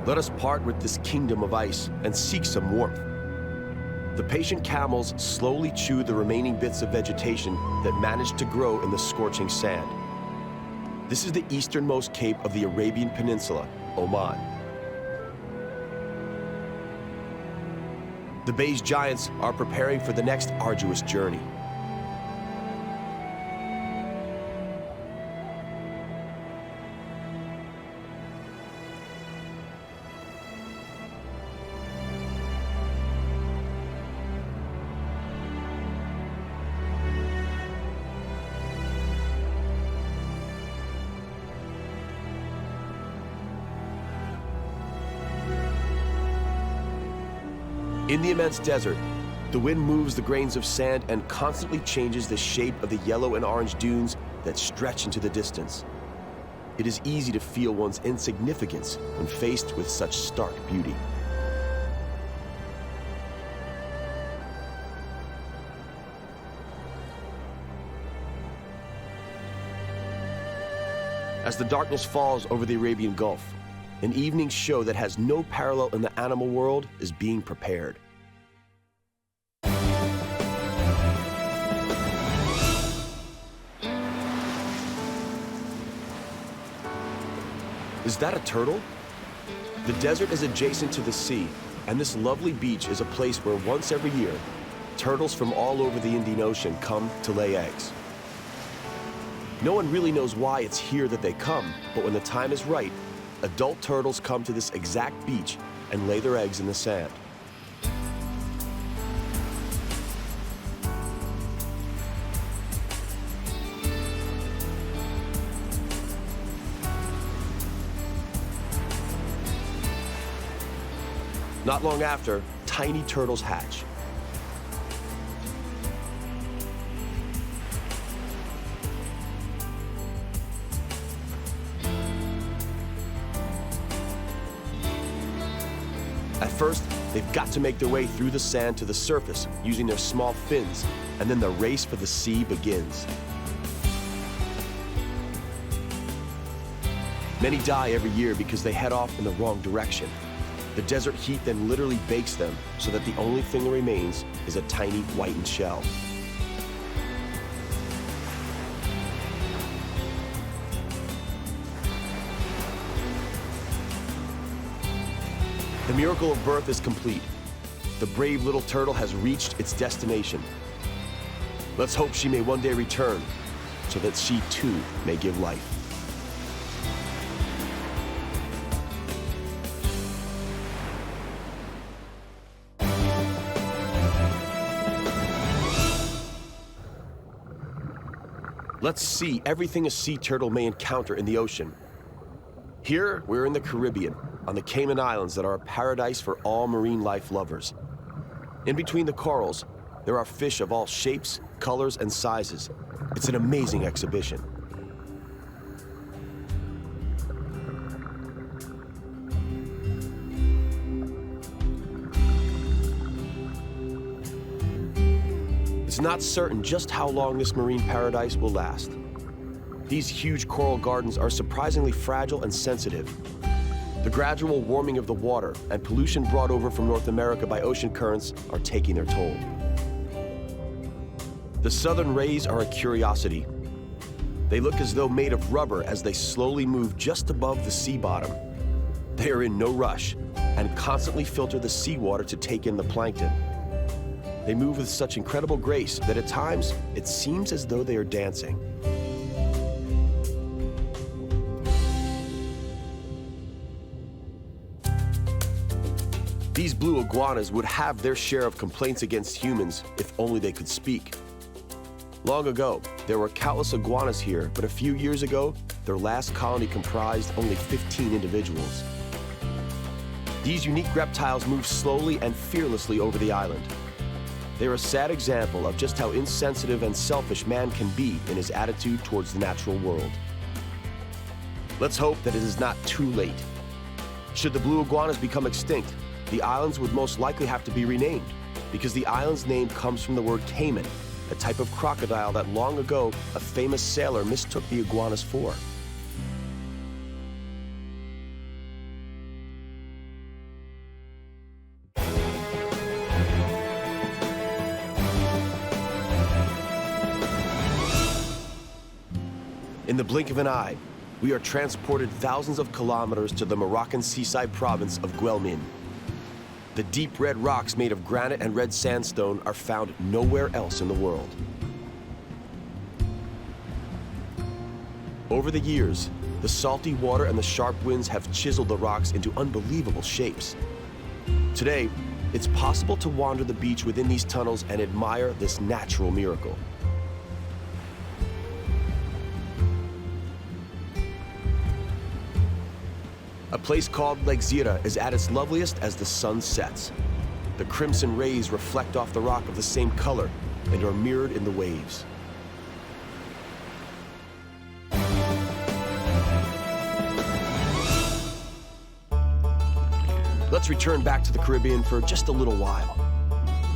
Let us part with this kingdom of ice and seek some warmth. The patient camels slowly chew the remaining bits of vegetation that managed to grow in the scorching sand. This is the easternmost cape of the Arabian Peninsula, Oman. The bay's giants are preparing for the next arduous journey. In the immense desert, the wind moves the grains of sand and constantly changes the shape of the yellow and orange dunes that stretch into the distance. It is easy to feel one's insignificance when faced with such stark beauty. As the darkness falls over the Arabian Gulf, an evening show that has no parallel in the animal world is being prepared. Is that a turtle? The desert is adjacent to the sea, and this lovely beach is a place where once every year, turtles from all over the Indian Ocean come to lay eggs. No one really knows why it's here that they come, but when the time is right, adult turtles come to this exact beach and lay their eggs in the sand. Not long after, tiny turtles hatch. At first, they've got to make their way through the sand to the surface using their small fins, and then the race for the sea begins. Many die every year because they head off in the wrong direction. The desert heat then literally bakes them so that the only thing that remains is a tiny whitened shell. The miracle of birth is complete. The brave little turtle has reached its destination. Let's hope she may one day return so that she too may give life. Let's see everything a sea turtle may encounter in the ocean. Here, we're in the Caribbean, on the Cayman Islands that are a paradise for all marine life lovers. In between the corals, there are fish of all shapes, colors, and sizes. It's an amazing exhibition. It's not certain just how long this marine paradise will last. These huge coral gardens are surprisingly fragile and sensitive. The gradual warming of the water and pollution brought over from North America by ocean currents are taking their toll. The southern rays are a curiosity. They look as though made of rubber as they slowly move just above the sea bottom. They are in no rush and constantly filter the seawater to take in the plankton. They move with such incredible grace that at times it seems as though they are dancing. These blue iguanas would have their share of complaints against humans if only they could speak. Long ago, there were countless iguanas here, but a few years ago, their last colony comprised only 15 individuals. These unique reptiles move slowly and fearlessly over the island. They're a sad example of just how insensitive and selfish man can be in his attitude towards the natural world. Let's hope that it is not too late. Should the blue iguanas become extinct, the islands would most likely have to be renamed, because the island's name comes from the word caiman, a type of crocodile that long ago a famous sailor mistook the iguanas for. In the blink of an eye, we are transported thousands of kilometers to the Moroccan seaside province of Guelmin. The deep red rocks made of granite and red sandstone are found nowhere else in the world. Over the years, the salty water and the sharp winds have chiseled the rocks into unbelievable shapes. Today, it's possible to wander the beach within these tunnels and admire this natural miracle. A place called Glacier is at its loveliest as the sun sets. The crimson rays reflect off the rock of the same color and are mirrored in the waves. Let's return back to the Caribbean for just a little while.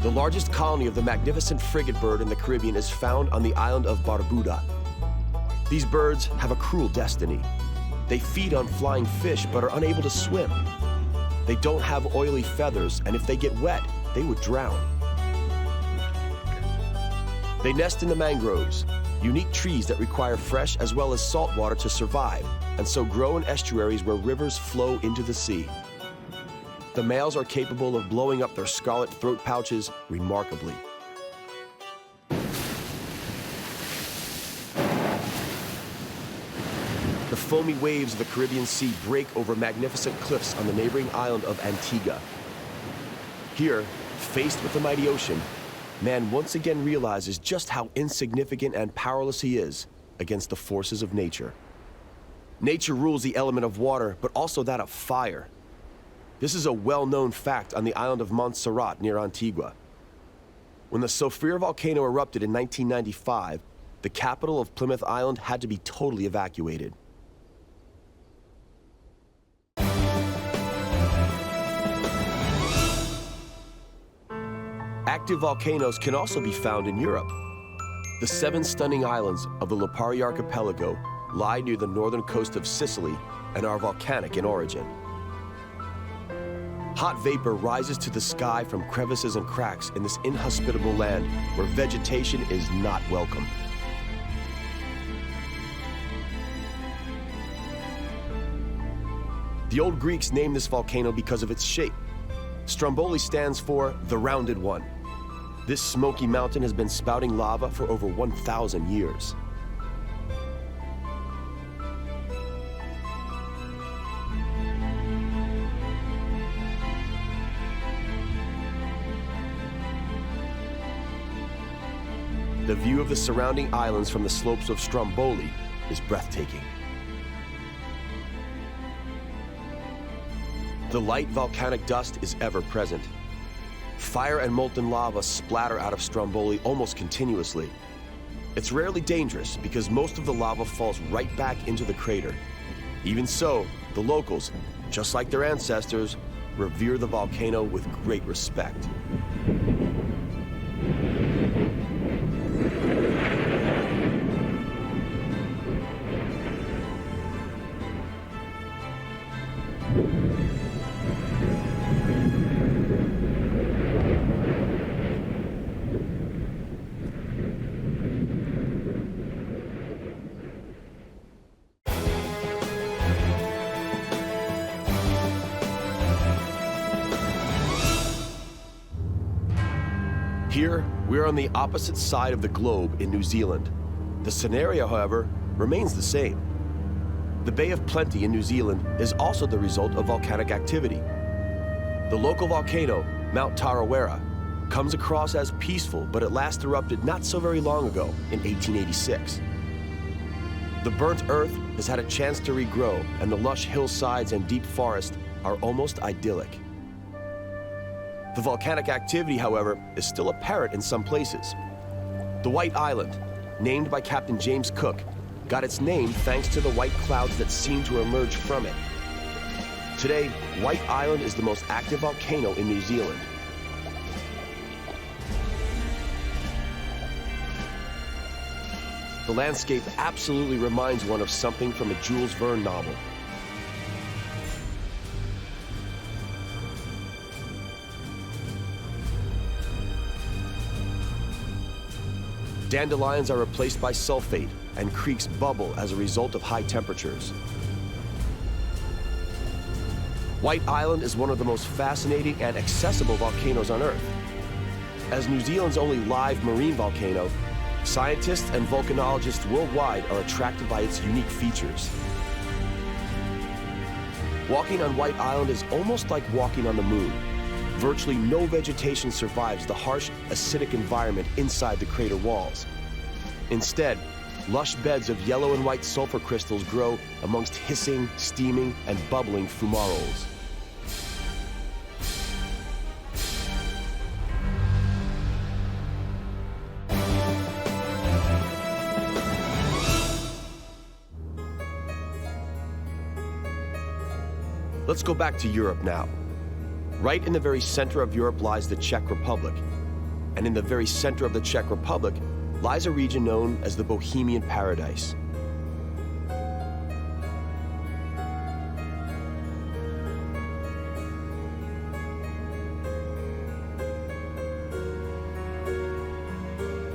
The largest colony of the magnificent frigate bird in the Caribbean is found on the island of Barbuda. These birds have a cruel destiny. They feed on flying fish but are unable to swim. They don't have oily feathers, and if they get wet, they would drown. They nest in the mangroves, unique trees that require fresh as well as salt water to survive, and so grow in estuaries where rivers flow into the sea. The males are capable of blowing up their scarlet throat pouches remarkably. The foamy waves of the Caribbean Sea break over magnificent cliffs on the neighboring island of Antigua. Here, faced with the mighty ocean, man once again realizes just how insignificant and powerless he is against the forces of nature. Nature rules the element of water, but also that of fire. This is a well-known fact on the island of Montserrat near Antigua. When the Soufriere volcano erupted in 1995, the capital of Plymouth Island had to be totally evacuated. Active volcanoes can also be found in Europe. The 7 stunning islands of the Lipari archipelago lie near the northern coast of Sicily and are volcanic in origin. Hot vapor rises to the sky from crevices and cracks in this inhospitable land where vegetation is not welcome. The old Greeks named this volcano because of its shape. Stromboli stands for the rounded one. This smoky mountain has been spouting lava for over 1,000 years. The view of the surrounding islands from the slopes of Stromboli is breathtaking. The light volcanic dust is ever present. Fire and molten lava splatter out of Stromboli almost continuously. It's rarely dangerous because most of the lava falls right back into the crater. Even so, the locals, just like their ancestors, revere the volcano with great respect. Here, we're on the opposite side of the globe in New Zealand. The scenario, however, remains the same. The Bay of Plenty in New Zealand is also the result of volcanic activity. The local volcano, Mount Tarawera, comes across as peaceful, but it last erupted not so very long ago in 1886. The burnt earth has had a chance to regrow, and the lush hillsides and deep forest are almost idyllic. The volcanic activity, however, is still apparent in some places. The White Island, named by Captain James Cook, got its name thanks to the white clouds that seem to emerge from it. Today, White Island is the most active volcano in New Zealand. The landscape absolutely reminds one of something from a Jules Verne novel. Dandelions are replaced by sulfate, and creeks bubble as a result of high temperatures. White Island is one of the most fascinating and accessible volcanoes on Earth. As New Zealand's only live marine volcano, scientists and volcanologists worldwide are attracted by its unique features. Walking on White Island is almost like walking on the moon. Virtually no vegetation survives the harsh, acidic environment inside the crater walls. Instead, lush beds of yellow and white sulfur crystals grow amongst hissing, steaming, and bubbling fumaroles. Let's go back to Europe now. Right in the very center of Europe lies the Czech Republic. And in the very center of the Czech Republic lies a region known as the Bohemian Paradise.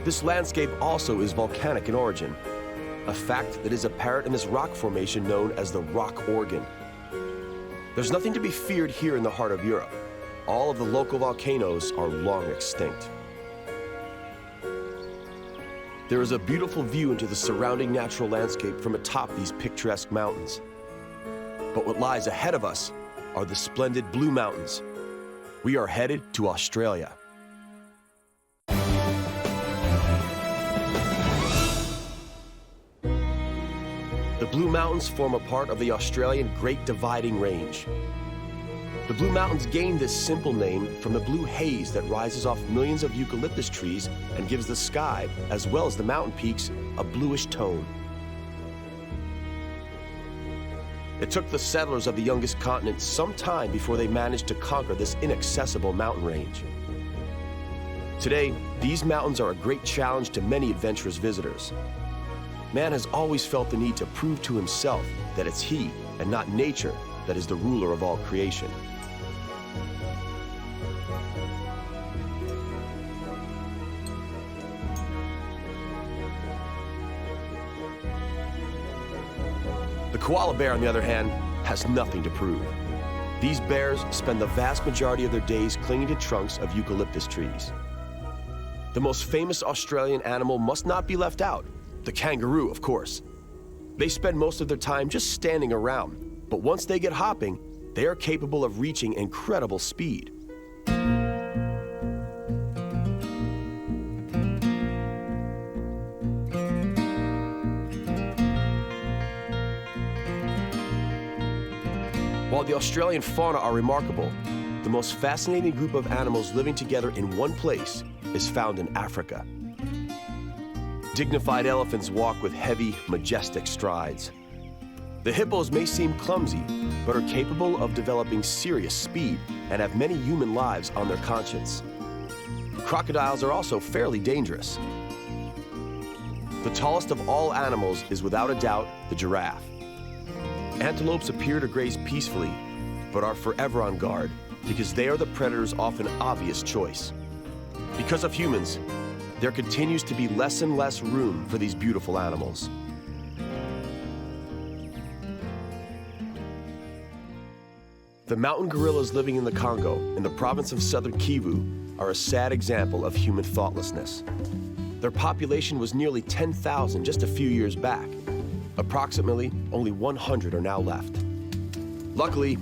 This landscape also is volcanic in origin, a fact that is apparent in this rock formation known as the Rock Organ. There's nothing to be feared here in the heart of Europe. All of the local volcanoes are long extinct. There is a beautiful view into the surrounding natural landscape from atop these picturesque mountains. But what lies ahead of us are the splendid Blue Mountains. We are headed to Australia. The Blue Mountains form a part of the Australian Great Dividing Range. The Blue Mountains gained this simple name from the blue haze that rises off millions of eucalyptus trees and gives the sky, as well as the mountain peaks, a bluish tone. It took the settlers of the youngest continent some time before they managed to conquer this inaccessible mountain range. Today, these mountains are a great challenge to many adventurous visitors. Man has always felt the need to prove to himself that it's he and not nature that is the ruler of all creation. The koala bear, on the other hand, has nothing to prove. These bears spend the vast majority of their days clinging to trunks of eucalyptus trees. The most famous Australian animal must not be left out. The kangaroo, of course. They spend most of their time just standing around, but once they get hopping, they are capable of reaching incredible speed. While the Australian fauna are remarkable, the most fascinating group of animals living together in one place is found in Africa. Dignified elephants walk with heavy, majestic strides. The hippos may seem clumsy, but are capable of developing serious speed and have many human lives on their conscience. Crocodiles are also fairly dangerous. The tallest of all animals is without a doubt the giraffe. Antelopes appear to graze peacefully, but are forever on guard because they are the predator's often obvious choice. Because of humans, there continues to be less and less room for these beautiful animals. The mountain gorillas living in the Congo, in the province of southern Kivu, are a sad example of human thoughtlessness. Their population was nearly 10,000 just a few years back. Approximately, only 100 are now left. Luckily,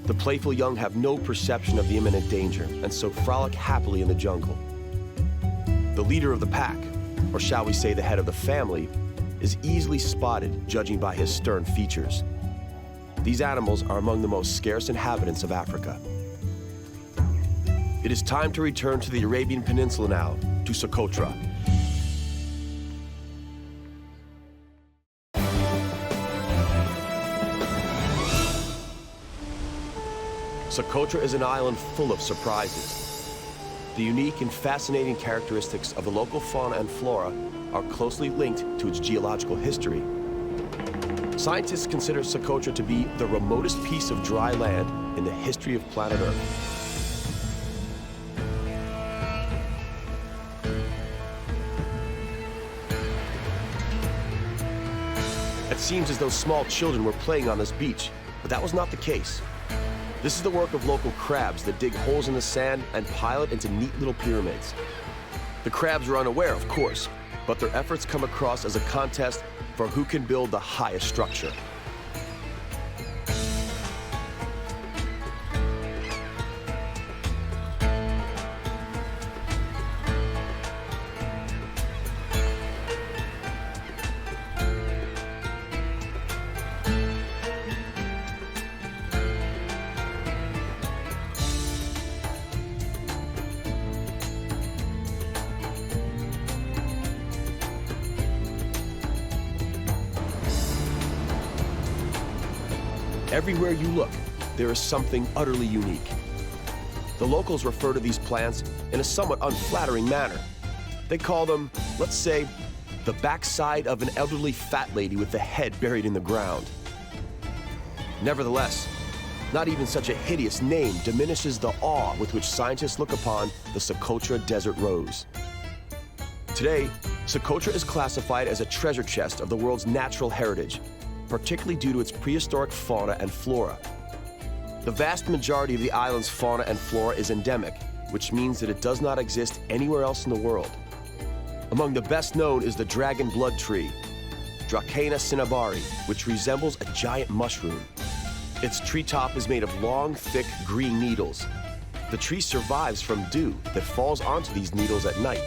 the playful young have no perception of the imminent danger, and so frolic happily in the jungle. The leader of the pack, or shall we say the head of the family, is easily spotted judging by his stern features. These animals are among the most scarce inhabitants of Africa. It is time to return to the Arabian Peninsula now, to Socotra. Socotra is an island full of surprises. The unique and fascinating characteristics of the local fauna and flora are closely linked to its geological history. Scientists consider Socotra to be the remotest piece of dry land in the history of planet Earth. It seems as though small children were playing on this beach, but that was not the case. This is the work of local crabs that dig holes in the sand and pile it into neat little pyramids. The crabs are unaware, of course, but their efforts come across as a contest for who can build the highest structure. Everywhere you look, there is something utterly unique. The locals refer to these plants in a somewhat unflattering manner. They call them, let's say, the backside of an elderly fat lady with the head buried in the ground. Nevertheless, not even such a hideous name diminishes the awe with which scientists look upon the Socotra desert rose. Today, Socotra is classified as a treasure chest of the world's natural heritage, particularly due to its prehistoric fauna and flora. The vast majority of the island's fauna and flora is endemic, which means that it does not exist anywhere else in the world. Among the best known is the dragon blood tree, Dracana cinnabari, which resembles a giant mushroom. Its treetop is made of long, thick, green needles. The tree survives from dew that falls onto these needles at night.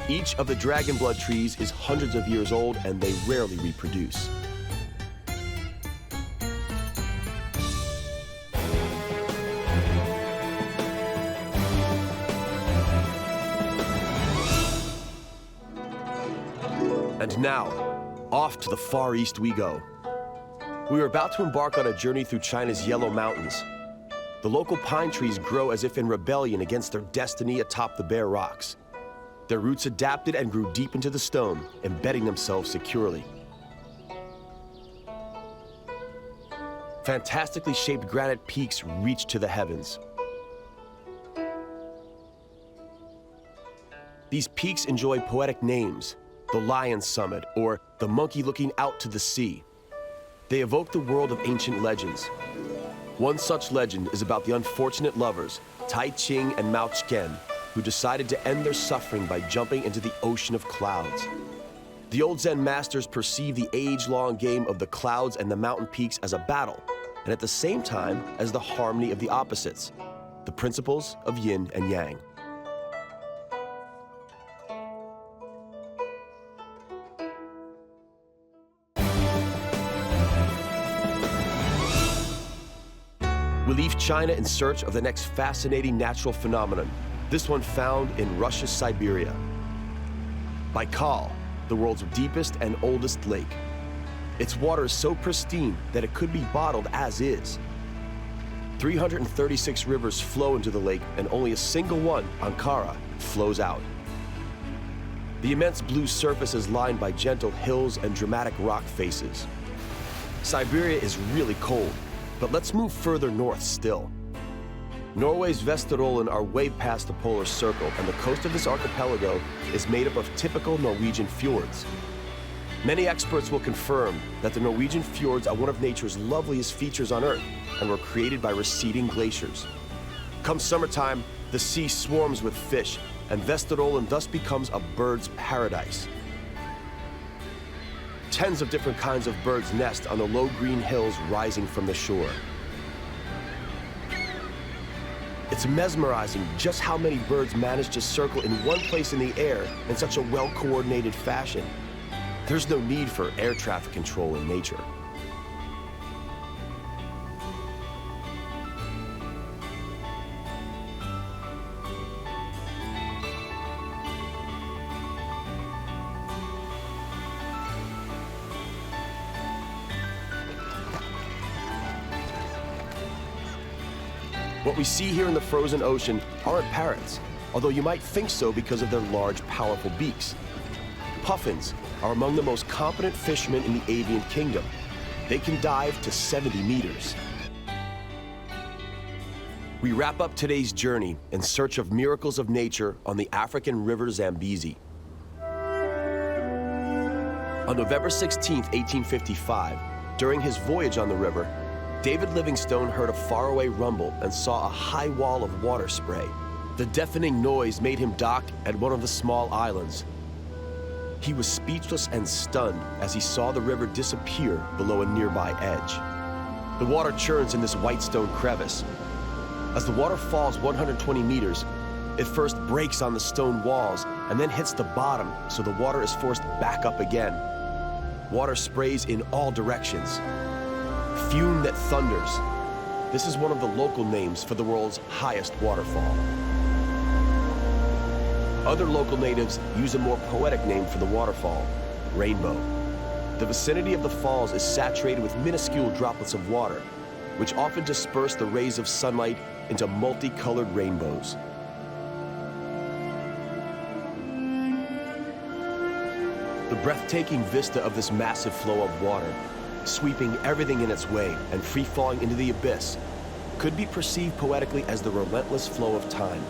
Each of the dragon blood trees is hundreds of years old, and they rarely reproduce. And now, off to the Far East we go. We are about to embark on a journey through China's Yellow Mountains. The local pine trees grow as if in rebellion against their destiny atop the bare rocks. Their roots adapted and grew deep into the stone, embedding themselves securely. Fantastically shaped granite peaks reach to the heavens. These peaks enjoy poetic names: the Lion Summit, or the monkey looking out to the sea. They evoke the world of ancient legends. One such legend is about the unfortunate lovers, Tai Ching and Mao Chen, who decided to end their suffering by jumping into the ocean of clouds. The old Zen masters perceive the age-long game of the clouds and the mountain peaks as a battle, and at the same time as the harmony of the opposites, the principles of yin and yang. We leave China in search of the next fascinating natural phenomenon, this one found in Russia's Siberia. Baikal, the world's deepest and oldest lake. Its water is so pristine that it could be bottled as is. 336 rivers flow into the lake, and only a single one, Ankara, flows out. The immense blue surface is lined by gentle hills and dramatic rock faces. Siberia is really cold, but let's move further north still. Norway's Vesterålen are way past the polar circle, and the coast of this archipelago is made up of typical Norwegian fjords. Many experts will confirm that the Norwegian fjords are one of nature's loveliest features on Earth and were created by receding glaciers. Come summertime, the sea swarms with fish, and Vesterålen thus becomes a bird's paradise. Tens of different kinds of birds nest on the low green hills rising from the shore. It's mesmerizing just how many birds manage to circle in one place in the air in such a well-coordinated fashion. There's no need for air traffic control in nature. What we see here in the frozen ocean aren't parrots, although you might think so because of their large, powerful beaks. Puffins are among the most competent fishermen in the avian kingdom. They can dive to 70 meters. We wrap up today's journey in search of miracles of nature on the African river Zambezi. On November 16, 1855, during his voyage on the river, David Livingstone heard a faraway rumble and saw a high wall of water spray. The deafening noise made him dock at one of the small islands. He was speechless and stunned as he saw the river disappear below a nearby edge. The water churns in this white stone crevice. As the water falls 120 meters, it first breaks on the stone walls and then hits the bottom, so the water is forced back up again. Water sprays in all directions. Fume that thunders. This is one of the local names for the world's highest waterfall. Other local natives use a more poetic name for the waterfall, Rainbow. The vicinity of the falls is saturated with minuscule droplets of water, which often disperse the rays of sunlight into multicolored rainbows. The breathtaking vista of this massive flow of water, sweeping everything in its way and free-falling into the abyss, could be perceived poetically as the relentless flow of time,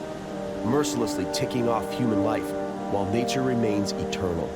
mercilessly ticking off human life while nature remains eternal.